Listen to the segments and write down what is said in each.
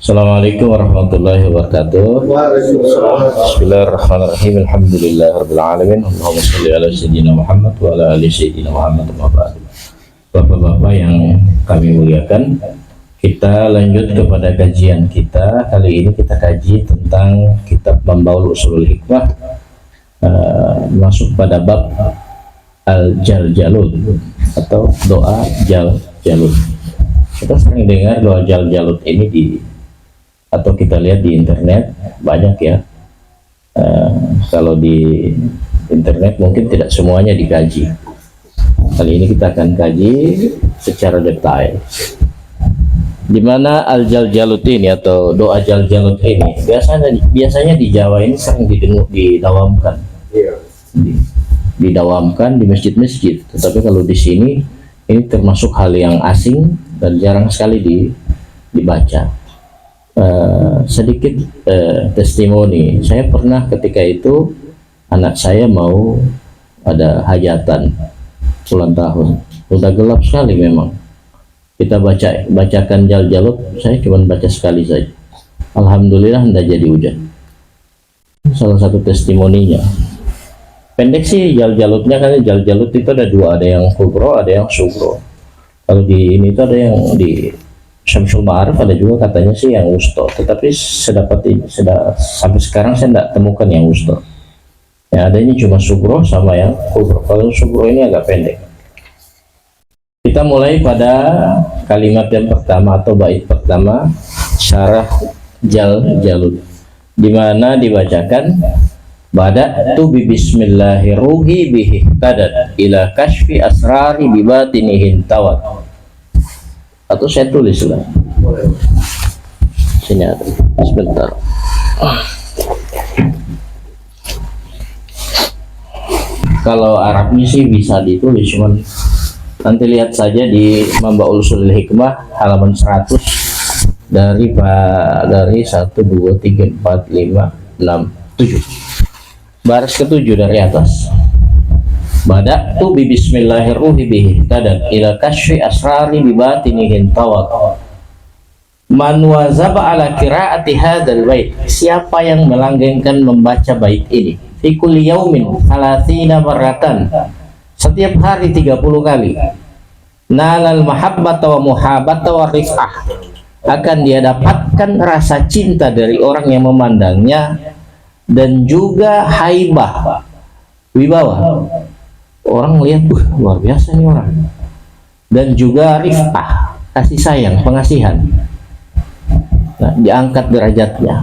Assalamualaikum warahmatullahi wabarakatuh. Bismillahirrahmanirrahim. Alhamdulillahirabbil alamin. Allahumma shalli ala sayyidina Muhammad wa ala ali sayyidina Muhammad. Bapak-bapak yang kami muliakan, kita lanjut kepada kajian kita. Kali ini kita kaji tentang kitab Mambaul Ushulul Hikmah, masuk pada bab Al-Jaljalud atau doa Jaljalud. Kita sering dengar doa Jaljalud ini atau kita lihat di internet banyak ya. Kalau di internet mungkin tidak semuanya dikaji. Kali ini kita akan kaji secara detail. Di mana Al-Jaljalud ini atau doa Jaljalud ini biasanya di Jawa ini sering didawamkan. Didawamkan di masjid-masjid. Tetapi kalau di sini ini termasuk hal yang asing dan jarang sekali dibaca. Sedikit testimoni, saya pernah ketika itu anak saya mau ada hajatan ulang tahun, udah gelap sekali memang. Kita bacakan Jaljalud, saya cuma baca sekali saja, alhamdulillah tidak jadi hujan. Salah satu testimoninya. Pendek sih Jaljaludnya, karena Jaljalud itu ada dua, ada yang kubro, ada yang sugro. Kalau di ini itu ada yang di Syamsul Ma'arif, ada juga katanya sih yang wusto, tetapi sampai sekarang saya tidak temukan yang wusto. Ya, adanya cuma sugro sama yang kubro. Kalau sugro ini agak pendek. Kita mulai pada kalimat yang pertama atau bait pertama, syarah Jaljalud, di mana dibacakan bada'tu bi bismillahirruhi bihi tadat ila kashfi asrari bibatinihin tawat. Atau saya tulis lah. Sini ada. Sebentar. Kalau Arabnya sih bisa ditulis, cuman nanti lihat saja di Mambaul Ushulul Hikmah halaman 100 dari 1, 2, 3, 4, 5, 6, 7. Baris ke-7 dari atas. Bada'tu bi bismillahirruhi bihi tadat ila kashfi asrari bibatinihin tawat. Man wazaba ala qiraati hadzal bait, siapa yang melanggengkan membaca bait ini fi kulli yaumin 30 marratan, setiap hari 30 kali, nalal mahabbata wa muhabata wa rif'ah, akan dia dapatkan rasa cinta dari orang yang memandangnya dan juga haibah, wibawa. Orang lihat, luar biasa nih orang. Dan juga rif'ah, kasih sayang, pengasihan. Nah, diangkat derajatnya.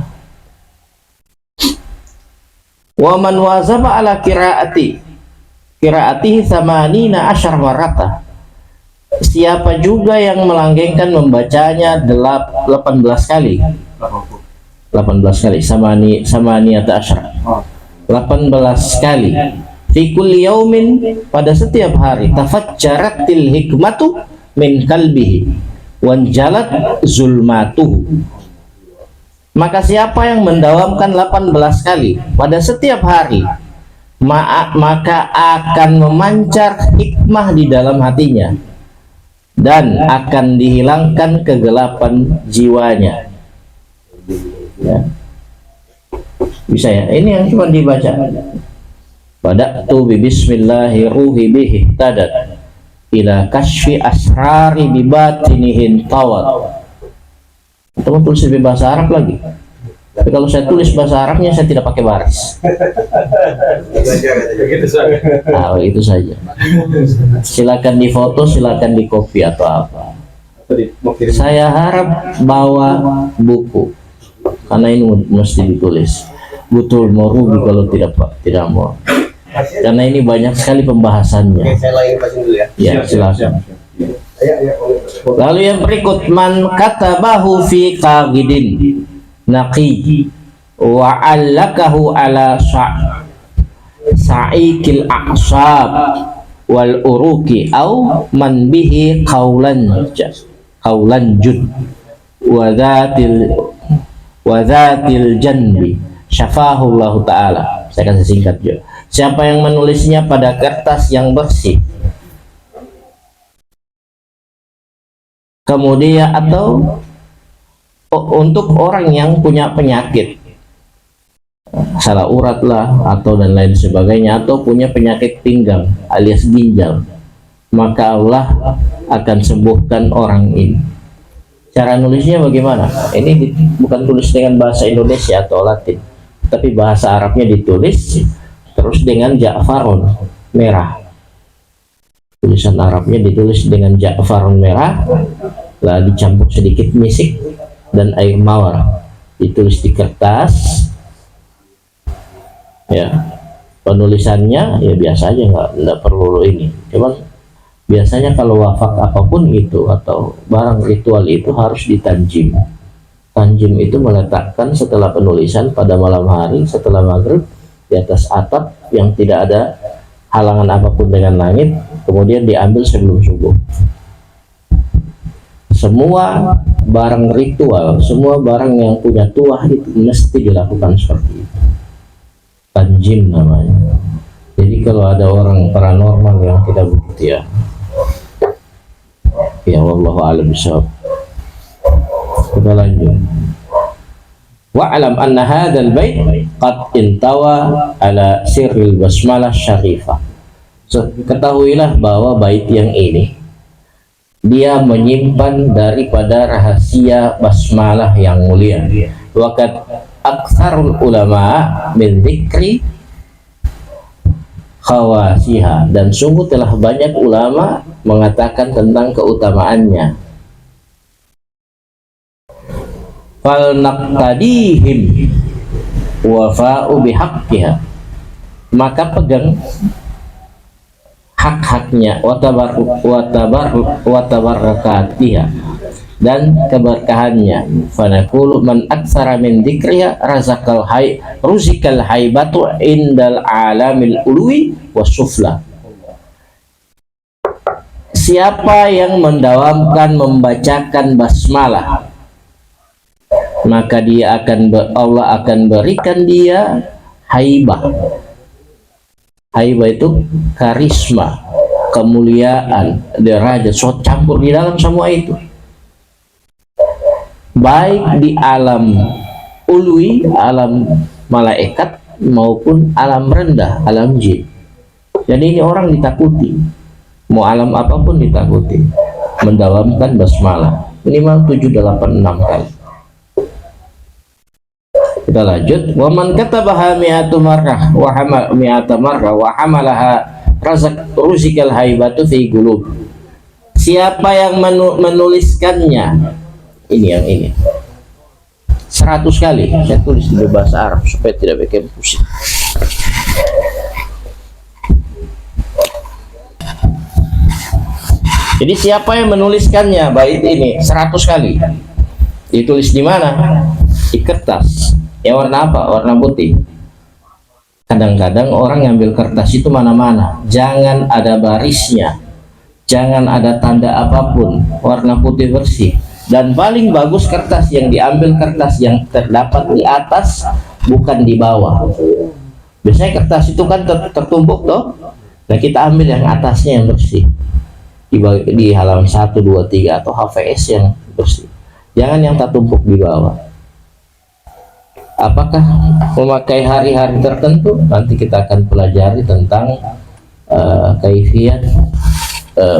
Wa man wazaba ala qiraatihi samanina asyar marata. Siapa juga yang melanggengkan membacanya 18 kali. 18 kali, samaniyata asyar. 18 kali. Fi kulli yaumin, pada setiap hari, tafajjaratil hikmatu min kalbihi wanjalat zulmatuhu. Maka siapa yang mendawamkan 18 kali pada setiap hari, maka akan memancar hikmah di dalam hatinya dan akan dihilangkan kegelapan jiwanya. Ya. Bisa ya? Ini yang cuma dibaca. Bada'tu bi bismillahirruhi bihi tadat ila kashfi asrari bibatinihin tawat. Teman tulis di bahasa Arab lagi. Tapi kalau saya tulis bahasa Arabnya, saya tidak pakai baris. Nah, itu saja. Silakan difoto, silakan di copy atau apa. Saya harap bawa buku karena ini mesti ditulis. Betul mau rugi kalau tidak mau. Karena ini banyak sekali pembahasannya. Oke, saya lagi pasin dulu ya. Ya, silakan. Lalu yang berikut, man katabahu fi qagidin naqi wa allakahu ala sa'ikil a'sab wal uruki au man bihi qaulan jud wa dhatil janbi syafahu Allah ta'ala. Saya kasih singkat juga. Siapa yang menulisnya pada kertas yang bersih, kemudian atau untuk orang yang punya penyakit salah urat lah atau dan lain sebagainya, atau punya penyakit pinggang alias ginjal, maka Allah akan sembuhkan orang ini. Cara nulisnya bagaimana? Ini bukan tulis dengan bahasa Indonesia atau Latin, tapi bahasa Arabnya ditulis terus dengan ja'farun merah. Tulisan Arabnya ditulis dengan ja'farun merah, lalu dicampur sedikit misik dan air mawar, ditulis di kertas. Ya, penulisannya ya biasa aja, nggak perlu ini. Cuman biasanya kalau wafat apapun itu atau barang ritual itu harus ditanjim. Tanjim itu meletakkan setelah penulisan pada malam hari setelah maghrib di atas atap yang tidak ada halangan apapun dengan langit, kemudian diambil sebelum subuh. Semua barang ritual, semua barang yang punya tuah itu mesti dilakukan seperti itu. Tanjim namanya. Jadi kalau ada orang paranormal yang tidak begitu ya wallahu a'lam bishawab. Kita lanjut. Wa'lam anna hadzal bait qad intawa ala sirril basmalah syarifah. So, ketahuilah bahwa bait yang ini dia menyimpan daripada rahasia basmalah yang mulia. Waqad aktsarul ulama min dzikri khawasiha, dan sungguh telah banyak ulama mengatakan tentang keutamaannya. Fal naqtadihim wafa'u bihaqqiha, maka pegang hak-haknya watabarakatiha dan keberkahannya. Fanaqulu man aktsara min dzikriha ruzikal haibatu indal alamil ulwi wasufla. Siapa yang mendawamkan membacakan basmalah, maka dia Allah akan berikan dia haibah. Haibah itu karisma, kemuliaan, derajat, so campur di dalam semua itu, baik di alam ulwi, alam malaikat, maupun alam rendah, alam jin. Jadi ini orang ditakuti, mau alam apapun ditakuti, mendawamkan basmalah minimal 786 kali. Kita lanjut. Wa man katabaha mi'atu marrah wa hamal mi'ata marrah wa hamalaha ruzikal haibatu fi qulub. Siapa yang menuliskannya, ini yang ini 100 kali, saya tulis di bahasa Arab supaya tidak bikin pusing. Jadi siapa yang menuliskannya bait ini 100 kali, ditulis di mana? Di kertas. Ya warna apa? Warna putih. Kadang-kadang orang ngambil kertas itu mana-mana, jangan ada barisnya, jangan ada tanda apapun, warna putih bersih. Dan paling bagus kertas yang diambil kertas yang terdapat di atas, bukan di bawah. Biasanya kertas itu kan tertumpuk toh. Nah kita ambil yang atasnya yang bersih, di halaman 1, 2, 3 atau HVS yang bersih. Jangan yang tertumpuk di bawah. Apakah memakai hari-hari tertentu? Nanti kita akan pelajari tentang kaifiyat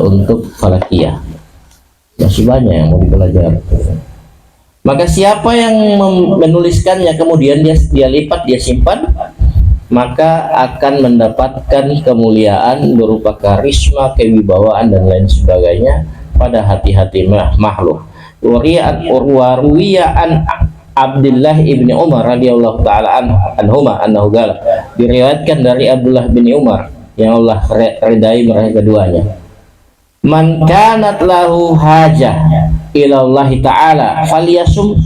untuk falakiyah. Masih banyak yang mau dipelajari. Maka siapa yang menuliskannya kemudian dia lipat, dia simpan, maka akan mendapatkan kemuliaan berupa karisma, kewibawaan dan lain sebagainya pada hati-hati makhluk. Ruwiya an Abdullah ibni Umar radhiyallahu taala anhuma annahu qala, diriwayatkan dari Abdullah bin Umar yang Allah ridai mereka keduanya, man kanat lahu hajah ila Allah taala falyasum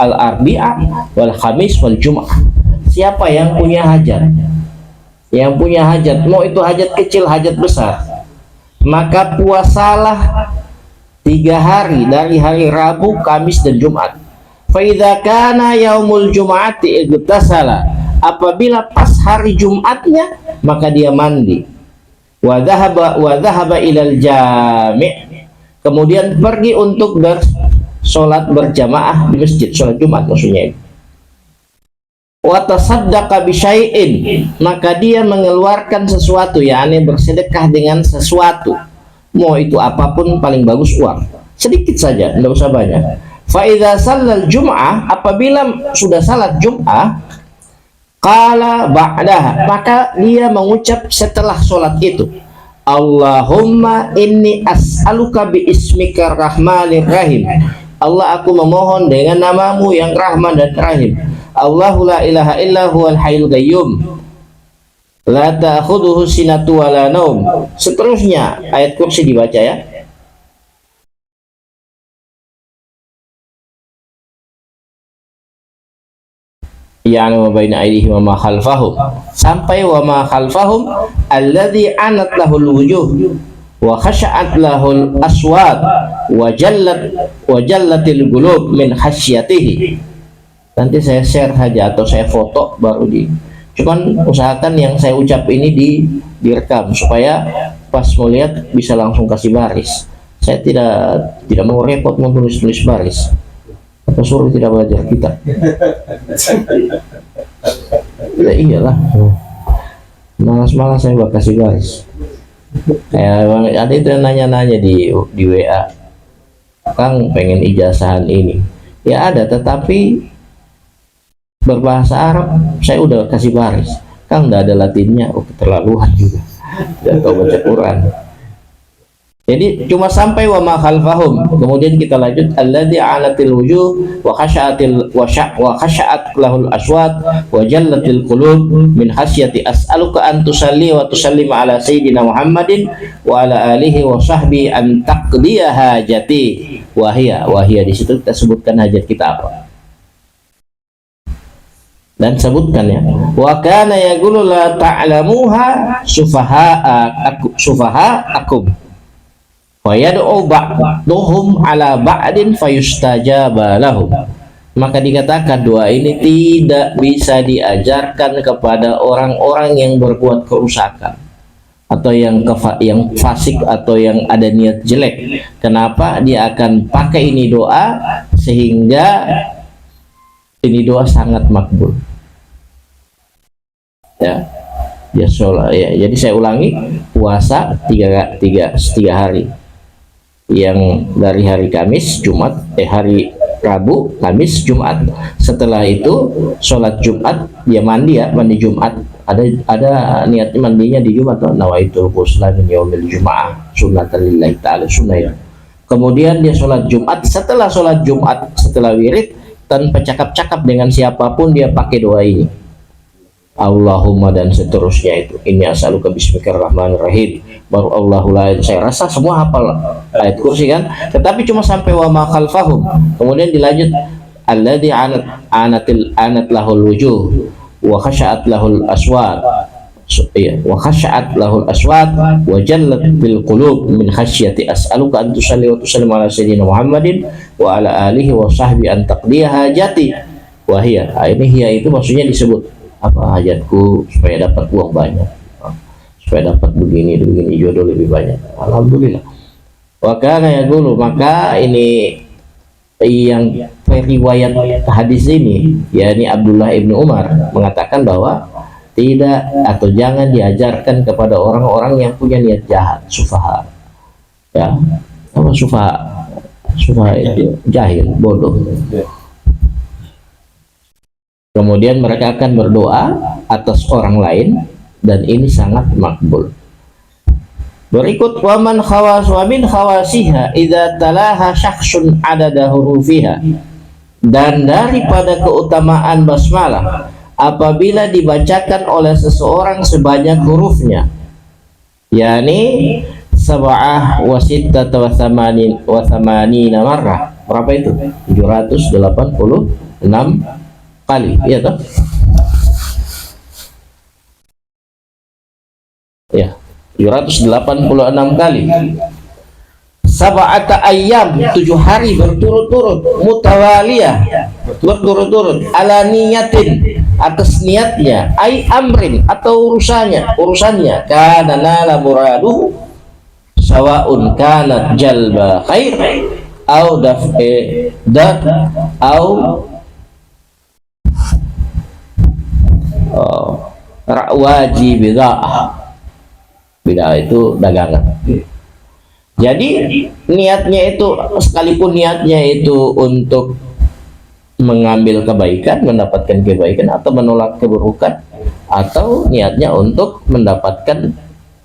al-arbi'a wal khamis wal jum'ah. Siapa yang punya hajat, mau itu hajat kecil hajat besar, maka puasalah 3 hari dari hari Rabu, Kamis dan Jumat. Fa idza kana yaumul jum'ati igtasala, apabila pas hari Jumatnya maka dia mandi. Wa dhahaba ilal jami', kemudian pergi untuk bersolat berjamaah di masjid, solat Jumat maksudnya. Wa tasaddaqa bi syai'in, maka dia mengeluarkan sesuatu, yakni bersedekah dengan sesuatu. Mau itu apapun, paling bagus uang. Sedikit saja, tidak usah banyak. Fa idza shallal jum'ah, apabila sudah salat Jum'ah, qala ba'daha, maka dia mengucap setelah sholat itu, Allahumma inni as'aluka bi ismika rahmanir rahim. Allah, aku memohon dengan namamu yang Rahman dan Rahim. Allahu la ilaha illa huwal hayyul qayyum la ta'khudhuhu sinatu wa la naum. Seterusnya ayat kursi dibaca ya. Yani wa baina aydihim wa ma khalfahum, sampai wa ma khalfahum alladhi anat lahul wujuh wa khasha'at lahul aswat wa jallatil qulub min khasyatihi. Nanti saya share saja atau saya foto baru cuman usahakan yang saya ucap ini direkam supaya pas mau lihat bisa langsung kasih baris. Saya tidak mau repot mau tulis baris. Apa suruh tidak belajar kita? Ya iyalah, malas-malas saya bakal kasih baris. Ada itu yang nanya-nanya di WA, Kang pengen ijazahan ini. Ya ada, tetapi berbahasa Arab saya udah kasih baris. Kang nggak ada Latinnya, keterlaluan juga. Tidak tahu baca Quran. Jadi cuma sampai wa ma khalfahum, kemudian kita lanjut alladzi anatil wujuh wa khasha'at lahul aswat wa jallatil qulub min khasyati, as'aluka an tusalli wa tusallim ala sayyidina Muhammadin wa ala alihi wa sahbi an taqdiya hajati wa hiya di situ kita sebutkan hajat kita apa. Dan sebutkan ya, wa kana yaqulu la ta'lamuha sufaha'akum wa yad'u ba'duhum ala ba'din fayustajaba lahum. Maka dikatakan doa ini tidak bisa diajarkan kepada orang-orang yang berbuat kerusakan atau yang fasik atau yang ada niat jelek. Kenapa? Dia akan pakai ini doa sehingga ini doa sangat makbul. Ya, dia sholat ya. Jadi saya ulangi, puasa tiga hari, yang dari hari Kamis, Jumat, hari Rabu, Kamis, Jumat. Setelah itu sholat Jumat, dia mandi ya, mandi Jumat. Ada niatnya mandinya di Jumat, nawaitul ghusla min yaumil Jum'ah sunnatan lillahi ta'ala, sunnah itu. Kemudian dia sholat Jumat. Setelah sholat Jumat, setelah wirid, tanpa cakap-cakap dengan siapapun, dia pakai doa ini, Allahumma dan seterusnya itu. Ini as'aluka bismikar rahmanir rahim. Baru Allahullah, saya rasa semua hafal ayat kursi kan, tetapi cuma sampai wa ma khalfahum. Kemudian dilanjut alladzi anat lahul wujuh wa khasha'at lahul aswat wa khasha'at lahul aswat wa jallat bil qulub min khasyati, as'aluka an tusalli wa tusallim ala sayyidina Muhammadin wa ala alihi wa sahbi an taqdiya hajati wa hiya. Ini hiya itu maksudnya disebut apa, hajatku supaya dapat uang banyak, supaya dapat begini jodoh lebih banyak. Alhamdulillah. Wa kana yaqulu, maka ini yang riwayat hadis ini yakni Abdullah ibnu Umar mengatakan bahwa tidak atau jangan diajarkan kepada orang-orang yang punya niat jahat, sufaha. Ya, apa sufaha? Sufaha itu jahil, bodoh. Kemudian mereka akan berdoa atas orang lain dan ini sangat makbul. Berikut waman khawas wa min khawasiha idza talaha syakhsun adada hurufiha. Dan daripada keutamaan basmalah apabila dibacakan oleh seseorang sebanyak hurufnya, yakni sab'ah wa sittata wa thamanina marrah. Berapa itu? 786 kali, iya toh? Ya, 786 kali. Sab'ata ayyam, 7 hari berturut-turut, mutawaliyah, berturut-turut, ala niyatin, atas niatnya, ay amrin, atau urusannya, kana nala muraduhu, sawa'un kanat jalba khair, au daf'i dar, au ra'waji bida'ah. Bida'ah itu dagangan. Jadi niatnya itu, sekalipun niatnya itu untuk mengambil kebaikan, mendapatkan kebaikan, atau menolak keburukan, atau niatnya untuk mendapatkan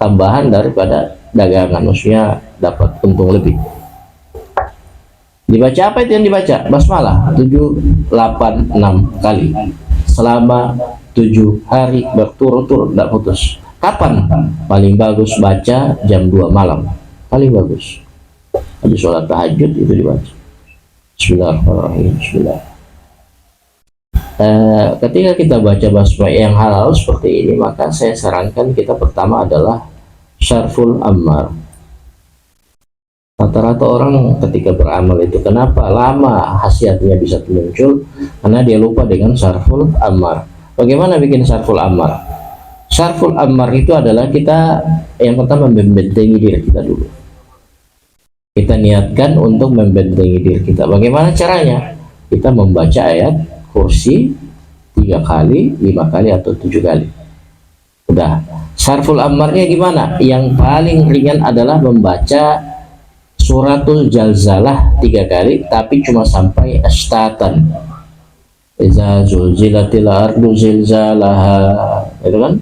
tambahan daripada dagangan, maksudnya dapat untung lebih. Dibaca apa itu yang dibaca? Basmalah 786 kali selama 7 hari berturut-turut, tidak putus. Kapan? Paling bagus baca jam 2 malam. Paling bagus. Habis sholat tahajud itu dibaca. Bismillahirrahmanirrahim. Bismillah. Ketika kita baca basmalah yang halal seperti ini, maka saya sarankan kita pertama adalah syarful ammar. Rata-rata orang ketika beramal itu kenapa lama khasiatnya bisa muncul? Karena dia lupa dengan syarful ammar. Bagaimana bikin syarful ammar? Syarful ammar itu adalah kita yang pertama membentengi diri kita dulu. Kita niatkan untuk membentengi diri kita. Bagaimana caranya? Kita membaca ayat kursi 3 kali, 5 kali, atau 7 kali. Udah. Syarful ammarnya gimana? Yang paling ringan adalah membaca suratul jalzalah 3 kali, tapi cuma sampai astatan. Iza zulzilatil ardu zilzalaha. Itu kan?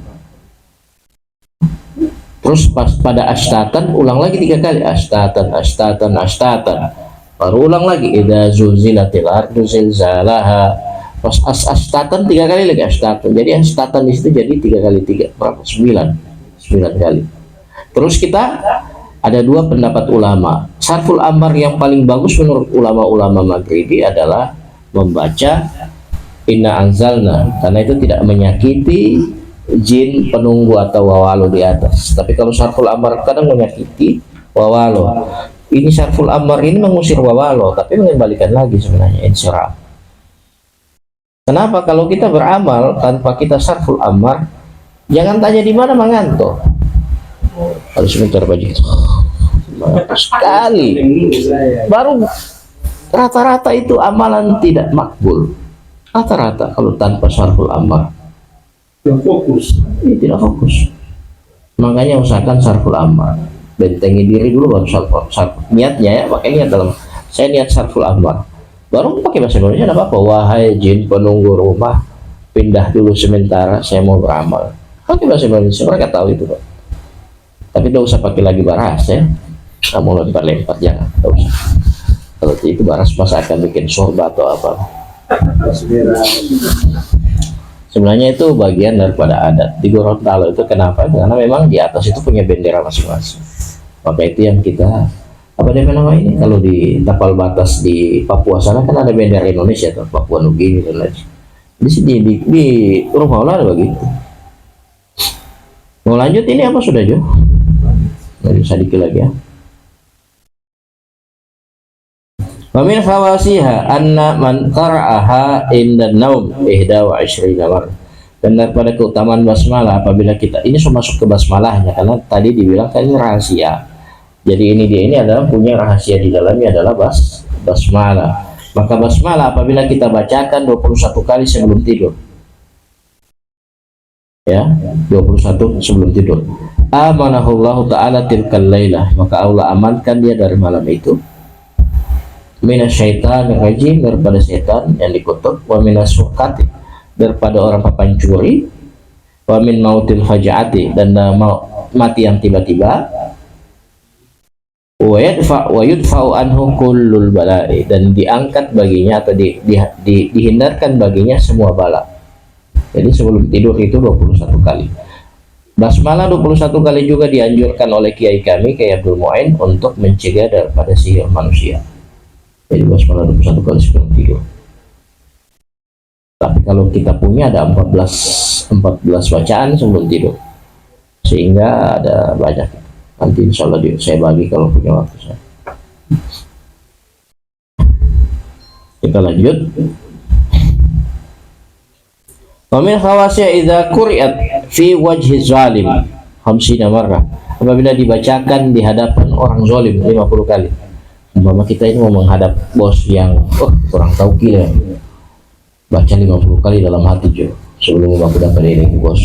Terus pas pada astatan ulang lagi 3 kali, astatan, astatan, astatan. Baru ulang lagi, idza zulzilatil ardu zilzalaha. Pas astatan 3 kali lagi, astatan. Jadi astatan di situ jadi 3 kali 3 berapa? 9 kali. Terus kita ada 2 pendapat ulama. Syarful ammar yang paling bagus menurut ulama-ulama Maghribi adalah membaca inna anzalna, karena itu tidak menyakiti jin penunggu atau wawalo di atas. Tapi kalau syarful ammar kadang menyakiti wawalo. Ini syarful ammar ini mengusir wawalo, tapi mengembalikan lagi sebenarnya insyirah. Kenapa? Kalau kita beramal tanpa kita syarful ammar, jangan tanya di mana mengantuk. Harus sebentar baju sekali. Baru rata-rata itu amalan tidak makbul. Rata-rata kalau tanpa syarful ammar. Fokus. Tidak fokus. Makanya usahakan syarful ammar. Bentengi diri dulu baru syarful. Niatnya ya, pakai niat dalam. Saya niat syarful ammar. Baru pakai bahasa Indonesia, apa? Wahai jin penunggu rumah, pindah dulu sementara, saya mau beramal. Pakai bahasa Indonesia, mereka tahu itu, Pak. Tapi tidak usah pakai lagi baras ya. Kamu lempar-lempar, jangan. Tidak usah. Kalau itu baras masa akan bikin sorba atau apa. Sebenarnya itu bagian daripada adat di Gorontalo itu. Kenapa? Karena memang di atas itu punya bendera masing-masing. Maka itu yang kita, apa dia nama ini? Kalau di tapal batas di Papua sana kan ada bendera Indonesia atau Papua Nugini dan lain. Di sini di rumah ada begitu. Mau lanjut ini apa sudah Jo? Nggak bisa dikit lagi ya. Wa min khawasiha anna man qara'aha inda naum 21 marrah. Dan daripada keutamaan basmalah apabila kita ini sudah masuk ke basmalahnya, karena tadi dibilang kan ini rahasia. Jadi ini adalah punya rahasia di dalamnya adalah basmalah. Maka basmalah apabila kita bacakan 21 kali sebelum tidur. Ya, 21 sebelum tidur. Amanahullahu ta'ala tilkal lailah, maka Allah amankan dia dari malam itu. Minasyaitan rajim, daripada setan yang dikutuk, wa minasukati, daripada orang papancuri, wa min mautil fajaati, dan mati yang tiba-tiba, wa yudfa'u anhu kullul bala'i, dan diangkat baginya atau dihindarkan baginya semua bala. Jadi sebelum tidur itu 21 kali. Basmalah 21 kali juga dianjurkan oleh kiai kami, Kiai Abdul Mu'in, untuk mencegah daripada sihir manusia. Jadi basmalah 21 kali sebelum tidur. Tapi kalau kita punya ada 14 bacaan sebelum tidur, sehingga ada banyak. Nanti insya Allah saya bagi kalau punya waktu saya. Kita lanjut. Wa min khawasya idza quri'at fi wajhi zalim 50 marrah. Apabila dibacakan di hadapan orang zalim 50 kali. Umpama kita ini mau menghadap bos yang kurang tahu gila. Baca 50 kali dalam hati jo sebelum aku dapat ini bos.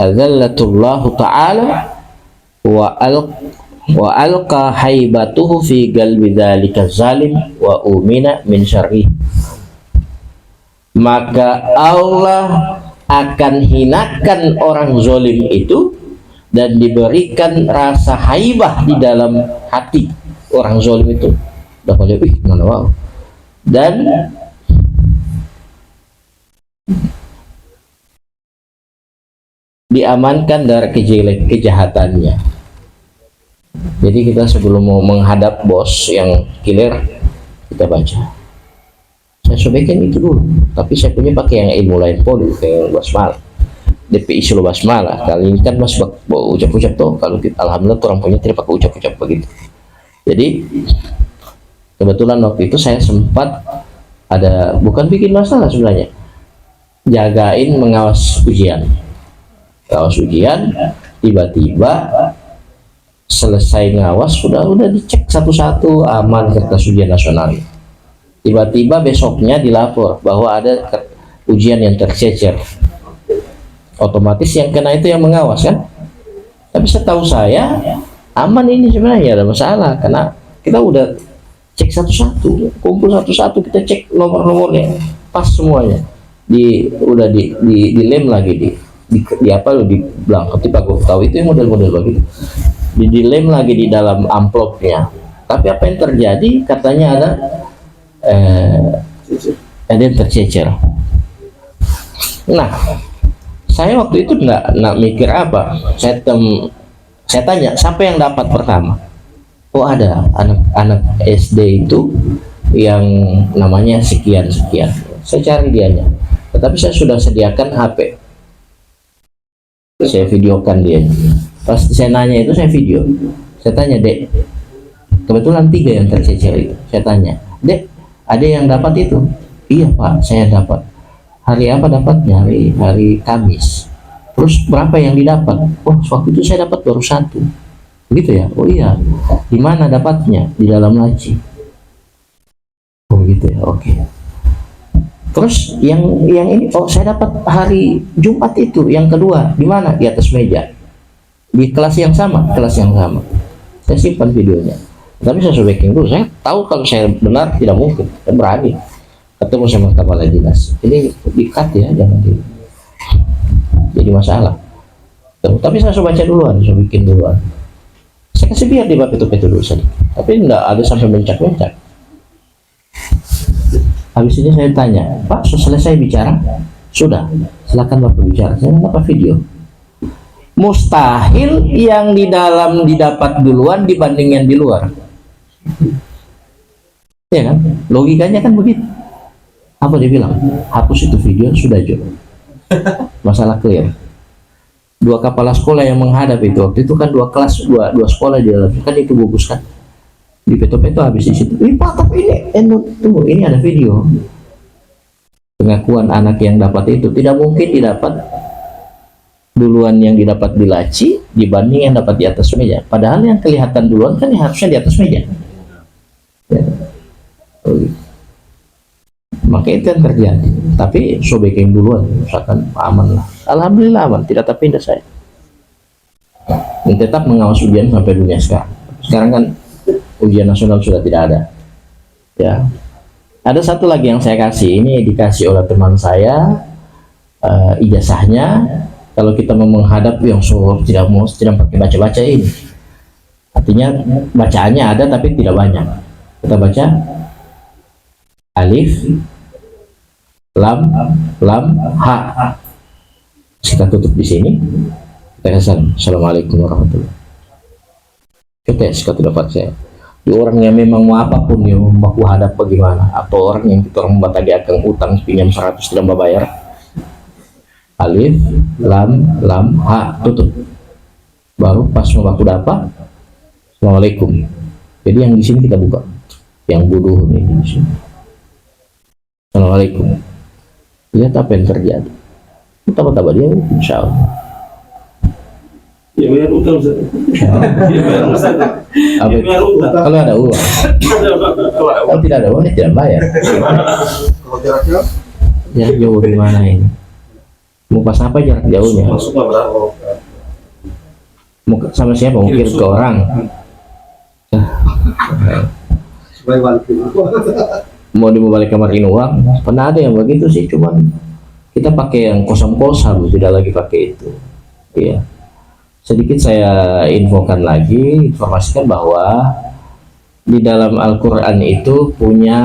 Azallatullahu ta'ala wa alqa haibatuhu fi qalbi dzalika zalim wa umina min syarri. Maka Allah akan hinakan orang zalim itu dan diberikan rasa haibah di dalam hati orang zalim itu. Dapat mana wow. Dan diamankan dari kejahatannya. Jadi kita sebelum mau menghadap bos yang killer, kita baca. Saya sebaiknya itu dulu, tapi saya punya pakai yang ilmu lain polu, kayak basmalah. DPI solo basmalah. Kali ini kan mas ucap-ucap tuh. Kalau kita, alhamdulillah orang punya tidak pakai ucap-ucap begitu. Jadi kebetulan waktu itu saya sempat ada, bukan bikin masalah sebenarnya, jagain mengawas ujian. Tiba-tiba selesai ngawas udah dicek satu-satu aman kertas ujian nasional. Tiba-tiba besoknya dilapor bahwa ada ujian yang tercecer. Otomatis yang kena itu yang mengawas kan. Tapi setahu saya aman ini sebenarnya, ada masalah karena kita udah cek satu-satu, kumpul satu-satu, kita cek nomor-nomornya pas semuanya. Udah dilem lagi di apa lo di belakang tipe gue tahu itu yang model-model begitu dilem lagi di dalam amplopnya. Tapi apa yang terjadi katanya ada yang tercecer. Nah saya waktu itu nggak mikir apa, saya tanya siapa yang dapat pertama. Oh ada anak SD itu yang namanya sekian. Saya cari dianya, tetapi saya sudah sediakan HP. Saya videokan dia. Pas saya nanya itu saya video. Saya tanya, Dek, kebetulan 3 yang tercecer itu. Saya tanya, Dek, ada yang dapat itu? Iya Pak, saya dapat. Hari apa dapatnya? Hari Kamis. Terus berapa yang didapat? Oh, waktu itu saya dapat baru 1. Begitu ya? Oh iya. Di mana dapatnya? Di dalam laci. Oh gitu ya. Oke. Terus yang ini, oh saya dapat hari Jumat itu, yang kedua di mana? Di atas meja, di kelas yang sama. Saya simpan videonya, tapi saya backing dulu. Saya tahu kalau saya benar tidak mungkin, saya berani ketemu sama kepala dinas. Ini di-cut ya, jangan jadi masalah. Tapi saya baca duluan, saya bikin duluan. Saya kasih biar di bab itu dulu saja, tapi enggak ada sampai mencak-mencak. Habis ini saya tanya, Pak, selesai bicara? Sudah, silakan Bapak bicara. Saya dapat video. Mustahil yang di dalam didapat duluan dibanding yang di luar. Ya kan? Logikanya kan begitu. Apa dia bilang? Hapus itu video, sudah Jo. Masalah clear. 2 kepala sekolah yang menghadap itu, waktu itu kan 2 kelas, 2 sekolah di dalam, kan itu gugus kan. Di peto-peto habis di situ. Ini Pak, tapi tunggu, ini ada video. Pengakuan anak yang dapat itu tidak mungkin didapat duluan yang didapat di laci dibanding yang dapat di atas meja. Padahal yang kelihatan duluan kan harusnya di atas meja. Ya. Maka itu yang terjadi. Tapi sobeking duluan, misalkan aman lah. Alhamdulillah aman, tidak terpindah saya. Dan tetap mengawas ujian sampai dunia sekarang. Sekarang kan ujian nasional sudah tidak ada. Ya, ada satu lagi yang saya kasih. Ini dikasih oleh teman saya, ijazahnya Kalau kita mau menghadap yang tidak pakai baca-baca ini, artinya bacaannya ada tapi tidak banyak. Kita baca alif, lam, ha. Kita tutup di sini. Kita katakan assalamualaikum warahmatullahi wabarakatuh. Kita tidak dapat saya. Di orang yang memang mau apapun yang baku hadap bagaimana, atau orang yang kita orang batagi akan utang pinjam 100 tidak membayar, alif, lam, ha, tutup. Baru pas mau baku dapat, assalamualaikum. Jadi yang di sini kita buka, yang bodoh ini di sini. Assalamualaikum. Lihat apa yang terjadi. Betapa dia, insya Allah. Ya bayar utang, Ustaz. Ya bayar utang. Apa? Kalau ada uang. Kalau tidak ada uang, tidak bayar. Kalau jaraknya? Jarak jauh gimana ini? Mau pas apa jarak jauhnya? Masuk berapa? Mau sama siapa? Mau kirim ke orang? Supaya balik. Mau balik kamarin uang? Pernah ada yang begitu sih, cuman kita pakai yang kosam-kosam, tidak lagi pakai itu. Iya. Sedikit saya infokan lagi, informasikan bahwa di dalam Al-Quran itu punya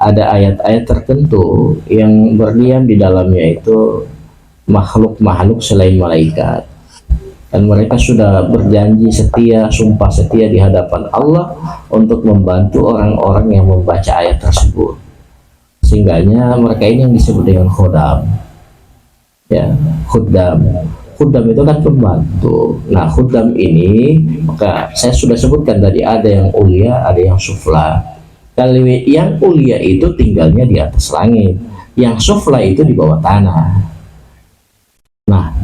ada ayat-ayat tertentu yang berdiam di dalamnya itu makhluk-makhluk selain malaikat, dan mereka sudah berjanji setia, sumpah setia di hadapan Allah untuk membantu orang-orang yang membaca ayat tersebut. Sehingganya mereka ini yang disebut dengan khodam, ya, khuddam. Khuddam itu kan pembantu. Nah, khuddam ini, maka saya sudah sebutkan tadi, ada yang ulia, ada yang sufla. Kalau yang ulia itu tinggalnya di atas langit, yang sufla itu di bawah tanah. Nah,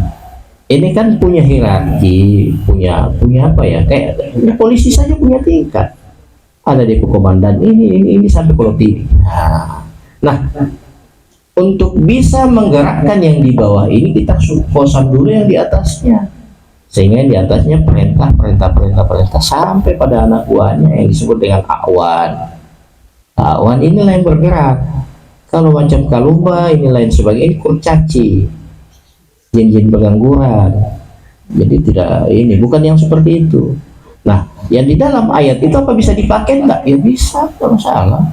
ini kan punya hierarki, punya apa ya? Kayak polisi saja punya tingkat. Ada di komandan ini sampai kalau tinggi. Nah, untuk bisa menggerakkan yang di bawah ini, kita kosam dulu yang di atasnya, sehingga yang di atasnya perintah sampai pada anak buahnya yang disebut dengan awan. Awan inilah yang bergerak. Kalau macam kalumba ini lain sebagainya, ini kurcaci, jin-jin bergangguan. Jadi tidak, ini bukan yang seperti itu. Nah, yang di dalam ayat itu apa bisa dipakai enggak? Ya bisa, tidak masalah.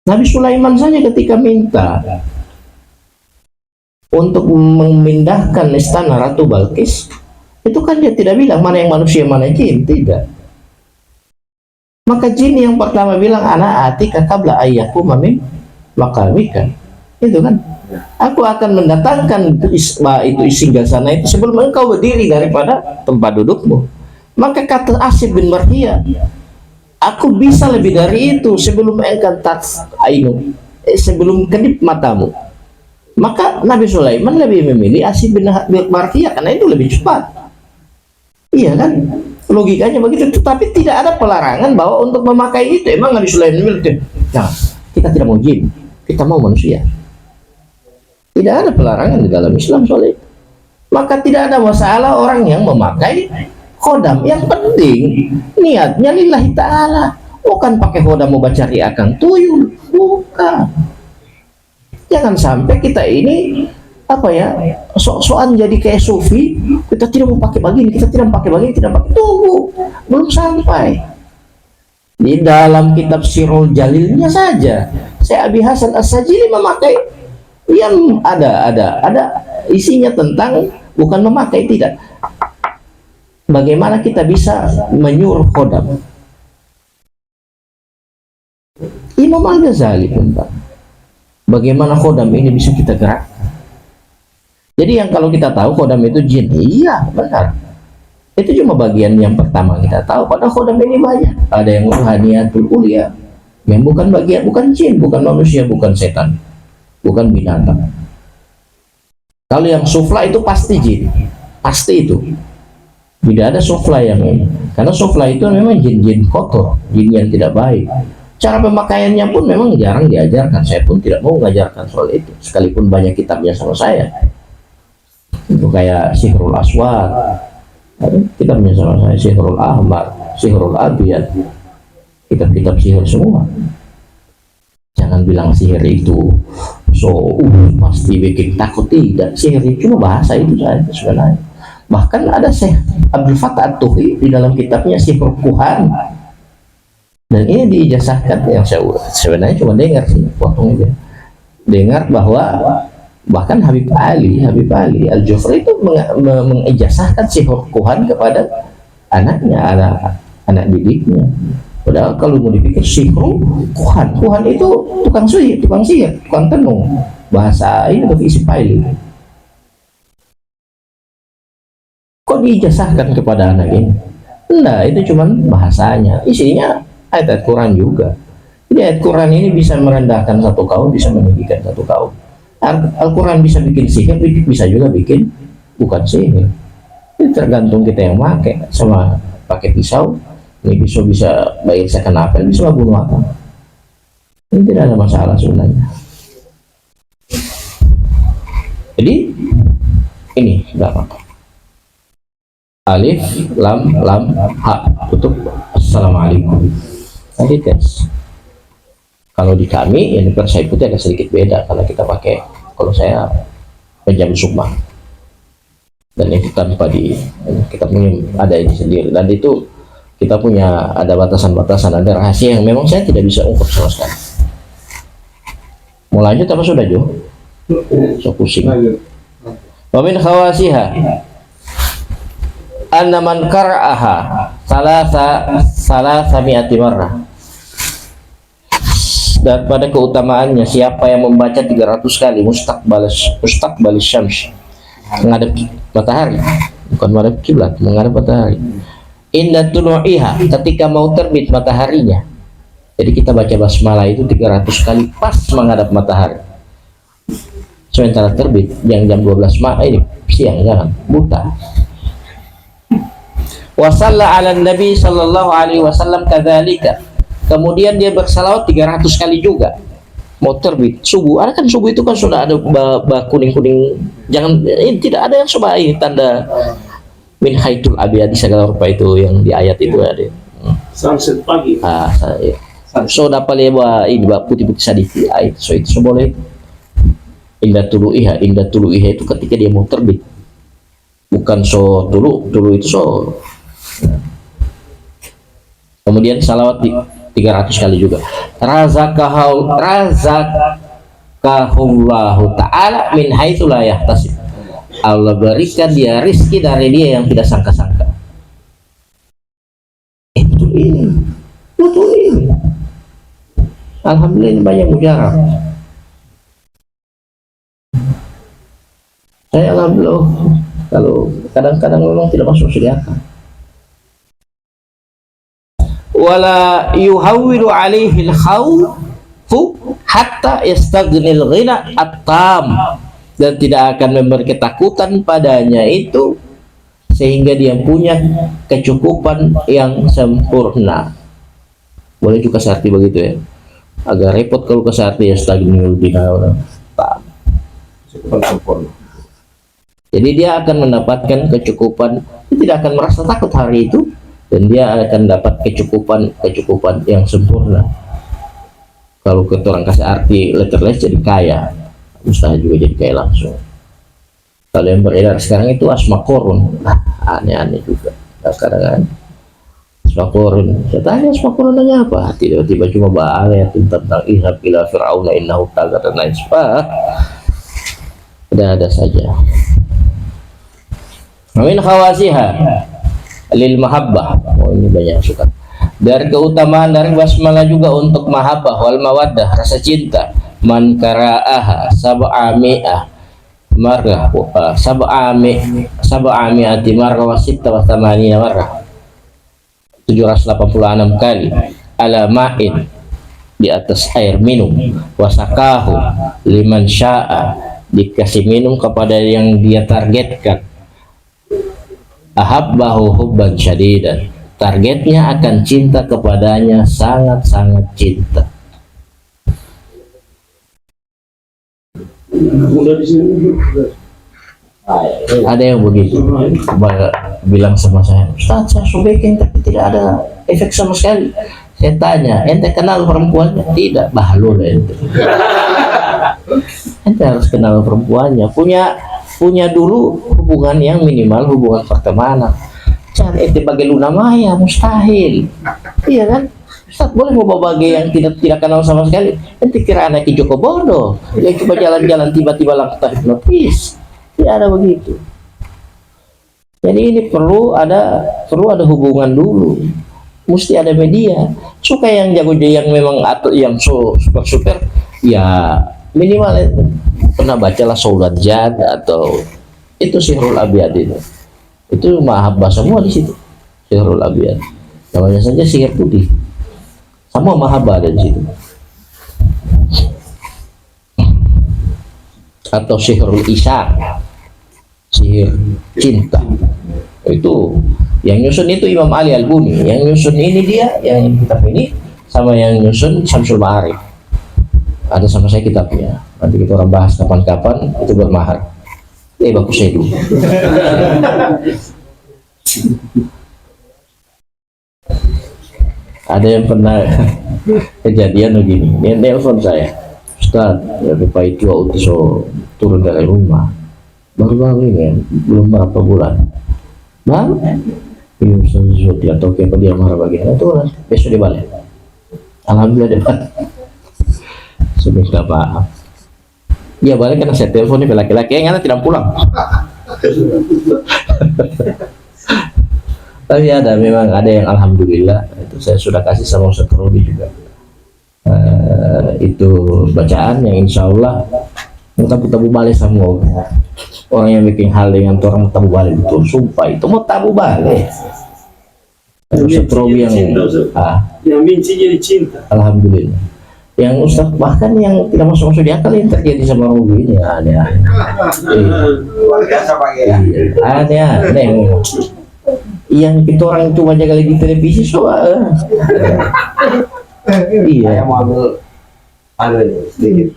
Nabi Sulaiman saja ketika minta untuk memindahkan istana Ratu Balkis, itu kan dia tidak bilang mana yang manusia mana jin, tidak. Maka jin yang pertama bilang ana atika qabla ayyaku mamin makamika. Itu kan, aku akan mendatangkan itu singgasana itu sebelum engkau berdiri daripada tempat dudukmu. Maka kata Asif bin Barhiyah, aku bisa lebih dari itu sebelum engkau sebelum kedip matamu. Maka Nabi Sulaiman lebih memilih Asif bin Barhiyah karena itu lebih cepat. Iya kan? Logikanya begitu. Tetapi tidak ada pelarangan bahwa untuk memakai itu. Emang Nabi Sulaiman memilih, nah, kita tidak mau jin, kita mau manusia. Tidak ada pelarangan di dalam Islam soal itu. Maka tidak ada masalah orang yang memakai khodam. Yang penting niatnya lillahi ta'ala, bukan pakai khodam mau baca riakan tuyul, bukan. Jangan sampai kita ini apa ya, sok-sokan jadi kayak sufi, kita tidak mau pakai begini, kita tidak pakai begini, tidak pakai. Tunggu, belum sampai. Di dalam kitab Sirul Jalilnya saja, saya Abi Hasan As-Sajili memakai yang ada isinya tentang bukan memakai, tidak. Bagaimana kita bisa menyuruh khodam. Imam Al-Ghazali pun, Pak, bagaimana khodam ini bisa kita gerakkan. Jadi yang kalau kita tahu khodam itu jin, iya benar. Itu cuma bagian yang pertama kita tahu. Padahal khodam ini banyak. Ada yang ruhaniyatul ulia, yang bukan bagian, bukan jin, bukan manusia, bukan setan, bukan binatang. Kalau yang sufla itu pasti jin, pasti itu. Tidak ada sufla yang ini, karena sufla itu memang jin-jin kotor, jin yang tidak baik. Cara pemakaiannya pun memang jarang diajarkan. Saya pun tidak mau mengajarkan soal itu, sekalipun banyak kitabnya sama saya. Itu kayak Sihrul Aswad, kitabnya sama saya, Sihrul Ahmar, Sihrul Abiyad, kitab-kitab sihir semua. Jangan bilang sihir itu pasti bikin takut. Tidak, sihir itu cuma bahasa itu saja sebenarnya. Bahkan ada Syekh Abdul Fattah At-Tuhi di dalam kitabnya Sihir Kuhan, dan ini diijazahkan. Yang saya sebenarnya cuma dengar sih, potong aja dengar bahwa bahkan Habib Ali Al-Jufri itu mengijazahkan Sihir Kuhan kepada anaknya, anak didiknya. Padahal kalau mau dipikir sihir Kuhan itu tukang sihir, tukang tenung, bahasa ini atau isi paili. Kok diijazahkan kepada anak ini? Nah, itu cuman bahasanya, isinya ayat Quran juga. Jadi ayat Quran ini bisa merendahkan satu kaum, bisa meninggikan satu kaum. Al-Quran bisa bikin sihir, bisa juga bikin bukan sihir. Itu tergantung kita yang pakai. Sama pakai pisau, ini pisau bisa bayarkan apa, bisa bunuh apa. Ini tidak ada masalah sebenarnya. Jadi ini berapa? Alif, lam, ha, tutup. Assalamualaikum. Nanti tes. Kalau di kami, yang saya ikuti agak sedikit beda karena kita pakai. Kalau saya penjam sukma, dan itu tanpa kita punya ada ini sendiri, dan itu kita punya ada batasan-batasan, ada rahasia yang memang saya tidak bisa ungkap sama sekali. Mau lanjut apa sudah, Jo? So pusing. Wa min khawasiha anna man qara'aha salasa mi'ati marrah. Dan pada keutamaannya, siapa yang membaca 300 kali mustaqbalis syams, menghadap matahari, bukan menghadap kiblat, menghadap matahari. Inda tulu'iha, ketika mau terbit mataharinya. Jadi kita baca basmalah itu 300 kali pas menghadap matahari. Sementara terbit yang jam 12 ini siang, jangan buta. Wa shalla 'ala nabi sallallahu alaihi wasallam kadzalika. Kemudian dia bersalawat 300 kali juga. Mau terbit subuh, ada kan subuh itu kan sudah ada kuning-kuning. Jangan ini tidak ada yang coba ini tanda min haitul abiyadi segala rupa itu yang di ayat itu ada. Sunset pagi. Iya. So dapat lewa ini putih-putih sedikit. So itu boleh. Indah tulu'iha itu ketika dia mau terbit. Bukan so tulu itu so. Kemudian salawat 300 kali juga. Razaqahullahu ta'ala min haitsu la yahtasib. Allah berikan dia rizki dari dia yang tidak sangka-sangka. Itu ini. Alhamdulillah ini banyak mujarab. Saya alhamdulillah kalau kadang-kadang memang tidak masuk akal. Wala yuhawwilu alaihi al-khawfu hatta yastaghnil ghina at-tam, dan tidak akan memberi ketakutan padanya itu sehingga dia punya kecukupan yang sempurna. Boleh juga searti begitu ya, agak repot kalau ke searti yastaghnil ghina at-tam. Jadi dia akan mendapatkan kecukupan, dia tidak akan merasa takut hari itu, dan dia akan dapat kecukupan yang sempurna. Kalau kita orang kasih arti letterless jadi kaya, mustahil juga jadi kaya langsung. Kalau yang beredar sekarang itu asma korun, aneh-aneh juga. Kadang-kadang asma korun, saya tanya asma korunnya apa? Tiba-tiba cuma bahaya tentang ihab ila fir'auna innahu tagha dan lain sebagainya. Ada saja. Min khawasiha lil mahabbah. Oh, ini banyak suka. Dari keutamaan dari basmalah juga untuk mahabbah wal mawaddah, rasa cinta. Man qara'aha sab'ami'ah marrah sab'ami'ati marrah wa sitta wa thamanina marrah, 786 kali, ala ma'in, di atas air minum, wasakahu liman sya'a, dikasih minum kepada yang dia targetkan. Ahabbahu hubban syadidan, targetnya akan cinta kepadanya, sangat-sangat cinta. Ada yang begitu bilang sama saya, Ustaz, saya sobekin tapi tidak ada efek sama sekali. Saya tanya, ente kenal perempuannya? Tidak. Bahlul ente. kita harus kenal perempuannya, punya dulu hubungan yang minimal, hubungan pertemanan. Cari ente bagai Luna Maya mustahil, iya kan? Ustaz boleh mau bagai yang tidak kenal sama sekali. Ente kira anak Joko Bodo yang cuma jalan-jalan tiba-tiba langsung terhipnotis? Tidak ada begitu. Jadi ini perlu ada hubungan dulu, mesti ada media. Suka yang jago yang memang atau yang super ya minimal pernah bacalah Saulat Jan atau itu Sihrul Abyad itu mahabbah semua di situ. Sihrul Abyad namanya saja sihir putih, sama mahabbah ada di situ. Atau Sihrul Isya, sihir cinta, itu yang nyusun itu Imam Ali Al-Buni, yang nyusun ini dia yang kitab ini, sama yang nyusun Syamsul Ma'arif. Ada sama saya kitabnya, nanti kita orang bahas kapan-kapan, itu bermahar. Bagus saya dulu. Ada yang pernah kejadian begini, dia nelfon saya, Ustaz, ya Bapak itu waktu turun dari rumah, baru ini belum berapa bulan, bang, ini sesuatu atau kayak dia marah bagian itu lah, besok dia balik. Alhamdulillah dia balik. Sudah nggak paham. Dia balik karena saya telepon nih laki-laki yang tidak pulang. Tapi memang ada yang alhamdulillah itu saya sudah kasih sama Ustaz Robi juga. Itu bacaan yang insya Allah tabu balik semua orang yang bikin hal dengan orang tabu balik betul, sumpah itu mau tabu balik. Ustaz Robi yang benci jadi cinta. Alhamdulillah. Yang Ustaz bahkan yang tidak masuk di akal yang terjadi sama Robi ini aneh. Luar biasa Pak ya. Aneh. Yang kita orang cuma jaga di televisi soal. Iya. Saya mau ambil sedikit.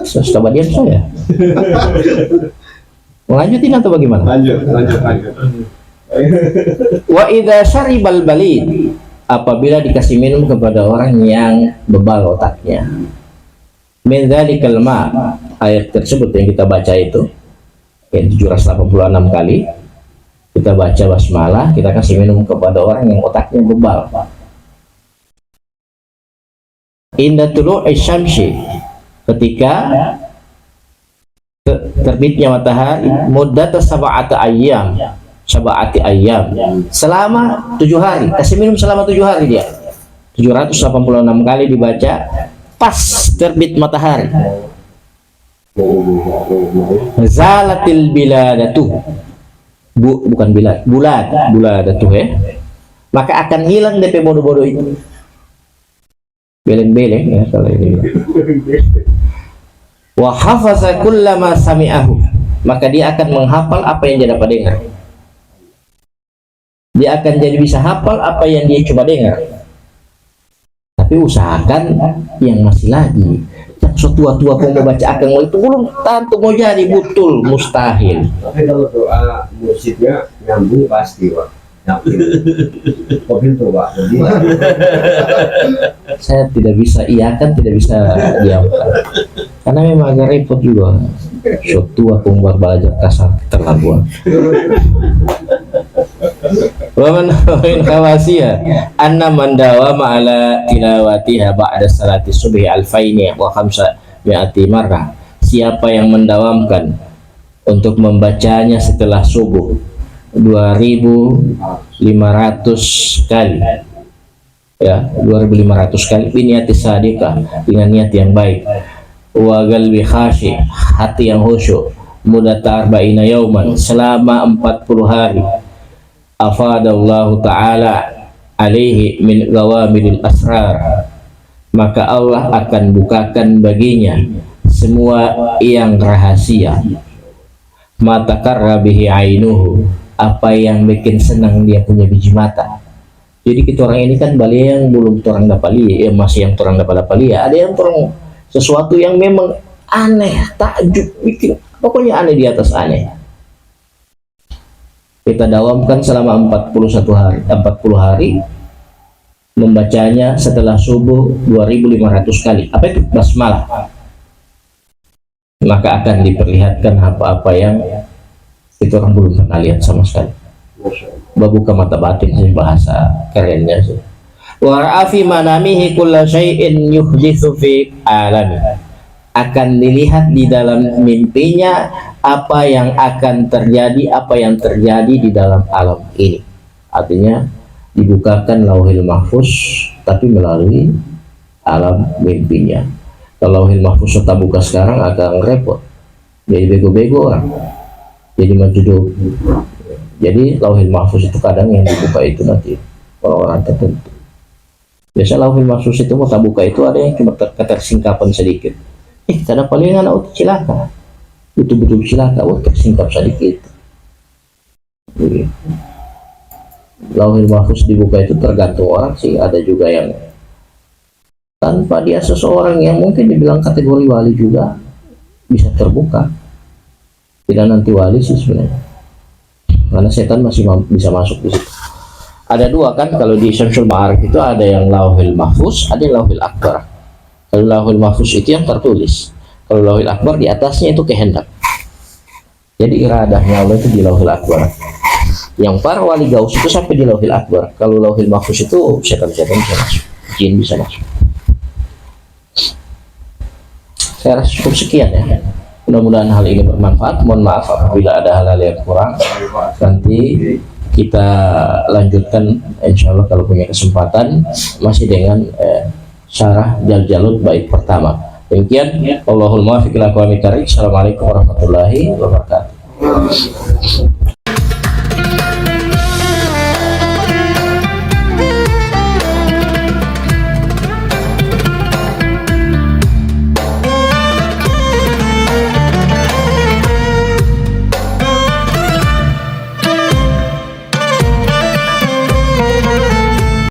Sestabadian saya. Lanjutin atau bagaimana? Lanjut. Wa idza syaribal balid, apabila dikasih minum kepada orang yang bebal otaknya. Min dzalikal ma, ayat tersebut yang kita baca itu yang 786 kali kita baca basmalah, kita kasih minum kepada orang yang otaknya bebal. Inda tulu'i syamsi, ketika terbitnya matahari, muddat sab'ati ayyam, selama 7 hari, kasih minum selama 7 hari dia. 786 kali dibaca pas terbit matahari. Zalatil biladatu, bukan buladatu maka akan hilang DP bodoh-bodoh itu. Beleng-beleng ya kalau ini. Wa hafaza kullama sami'ahu, maka dia akan menghafal apa yang dia dapat dengar. Dia akan jadi bisa hafal apa yang dia coba dengar. Tapi usahakan yang masih lagi. So tua-tua kau mau baca akan itu belum tentu mau jadi betul, mustahil. Tapi kalau doa musiknya nyambung pasti Pak. Mobil tuh Pak. Saya tidak bisa iakan, tidak bisa diamkan. Karena memang agak repot juga. So tua kau mau belajar kasar terlaluan. Waman khawasiyah anna man dawama ala tilawatiha ba'da salati subhi alfaini wa khamsami'ati marrah. Siapa yang mendawamkan untuk membacanya setelah subuh 2.500 kali, ya 2.500 kali, biniati sadikah, dengan niat yang baik, wa galbi khashi, hati yang khusyuk, mudata arba'ina yauman, selama 40 hari, afadallahu ta'ala alaihi min gawamidil asrar, maka Allah akan bukakan baginya semua yang rahasia. Matakarra bihi ainuhu, apa yang bikin senang dia punya biji mata. Jadi kita orang ini kan balik yang belum orang dapat lihat, masih yang orang dapat lihat. Ada yang orang sesuatu yang memang aneh, takjub, bikin pokoknya aneh di atas aneh. Kita dawamkan selama 40 hari membacanya setelah subuh 2500 kali. Apa itu basmalah? Maka akan diperlihatkan apa-apa yang itu orang belum pernah lihat sama sekali. Masya Allah. Babuka mata batin sih, bahasa kerennya sih. Wa ra'a fi manamihi kulla syai'in yuhditsu fi alami. Akan dilihat di dalam mimpinya apa yang akan terjadi, apa yang terjadi di dalam alam ini. Artinya dibukakan lauhil mahfuz tapi melalui alam mimpinya. Kalau lauhil mahfuz kita buka sekarang agak repot, jadi bego-bego orang, jadi majuduk. Jadi lauhil mahfuz itu kadang yang dibuka itu nanti orang-orang tertentu. Biasa lauhil mahfuz itu mau buka itu ada yang cuma ketersingkapan sedikit. Karena paling anak cilaka, betul-betul cilaka, tersingkap sedikit. Jadi, lauhil mahfuz dibuka itu tergantung orang sih. Ada juga yang tanpa dia seseorang yang mungkin dibilang kategori wali juga bisa terbuka. Tidak nanti wali sih sebenarnya, karena setan masih bisa masuk di situ. Ada dua kan kalau di Syamsul Ma'arif itu, ada yang lauhil mahfuz, ada yang lauhil akbar. Kalau lauhil mahfuz itu yang tertulis, kalau lauhil akbar di atasnya itu kehendak. Jadi iradahnya Allah itu di lauhil akbar. Yang para wali gaus itu sampai di lauhil akbar. Kalau lauhil mahfuz itu setan-setan bisa masuk, jin bisa masuk. Saya rasa cukup sekian ya. Mudah-mudahan hal ini bermanfaat. Mohon maaf apabila ada hal-hal yang kurang. Nanti kita lanjutkan insya Allah kalau punya kesempatan, masih dengan syarah Jaljalut bait pertama. Demikian, Allahul muwaffiq ila aqwamit thariq. Assalamualaikum warahmatullahi wabarakatuh.